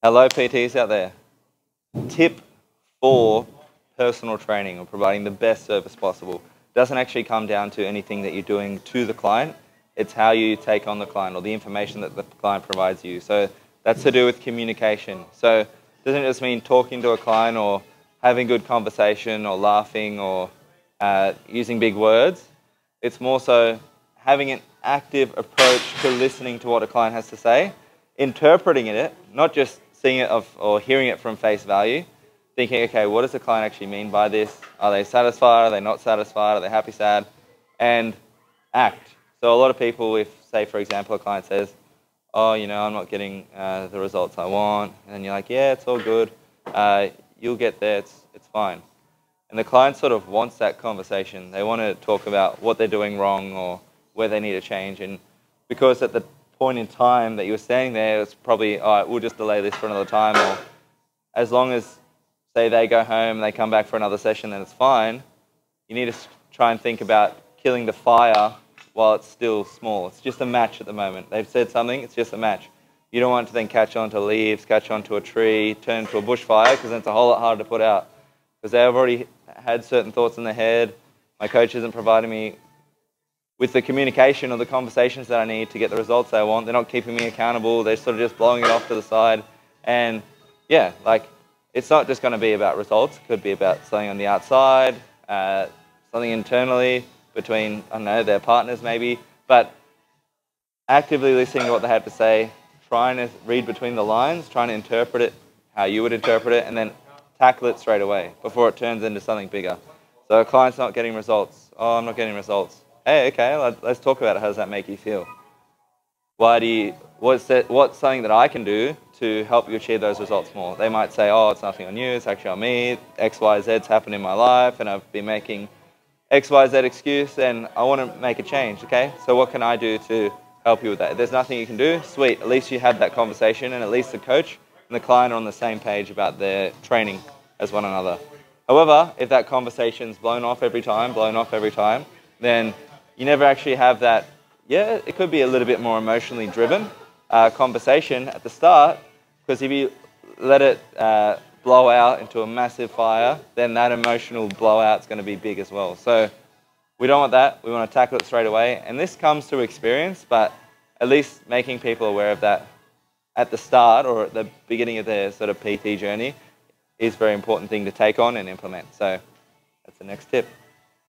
Hello PTs out there. Tip for personal training or providing the best service possible doesn't actually come down to anything that you're doing to the client. It's how you take on the client or the information that the client provides you. So that's to do with communication. So it doesn't just mean talking to a client or having good conversation or laughing or using big words. It's more so having an active approach to listening to what a client has to say, interpreting it, not just seeing it or hearing it from face value, thinking, okay, what does the client actually mean by this? Are they satisfied? Are they not satisfied? Are they happy, sad? And act. So a lot of people, if, say, for example, a client says, oh, I'm not getting the results I want, and you're like, yeah, it's all good. You'll get there. It's fine. And the client sort of wants that conversation. They want to talk about what they're doing wrong or where they need to change. And because at the point in time that you were standing there, it's probably, all right, we'll just delay this for another time. Or as long as, say, they go home and they come back for another session, then it's fine. You need to try and think about killing the fire while it's still small. It's just a match at the moment. They've said something, it's just a match. You don't want to then catch on to leaves, catch on to a tree, turn into a bushfire, because then it's a whole lot harder to put out. Because they've already had certain thoughts in their head. My coach isn't providing me with the communication or the conversations that I need to get the results I want. They're not keeping me accountable. They're sort of just blowing it off to the side. And yeah, like, it's not just going to be about results. It could be about something on the outside, something internally between, I don't know, their partners maybe. But actively listening to what they have to say, trying to read between the lines, trying to interpret it how you would interpret it, and then tackle it straight away before it turns into something bigger. So a client's not getting results. Oh, I'm not getting results. Hey, okay, let's talk about it. How does that make you feel? What's something that I can do to help you achieve those results more? They might say, oh, it's nothing on you, it's actually on me. X, Y, Z's happened in my life, and I've been making X, Y, Z excuse, and I want to make a change, okay? So what can I do to help you with that? If there's nothing you can do, sweet. At least you had that conversation, and at least the coach and the client are on the same page about their training as one another. However, if that conversation's blown off every time, then you never actually have that, yeah, it could be a little bit more emotionally driven conversation at the start, because if you let it blow out into a massive fire, then that emotional blowout's going to be big as well. So we don't want that. We want to tackle it straight away. And this comes through experience, but at least making people aware of that at the start or at the beginning of their sort of PT journey is a very important thing to take on and implement. So that's the next tip.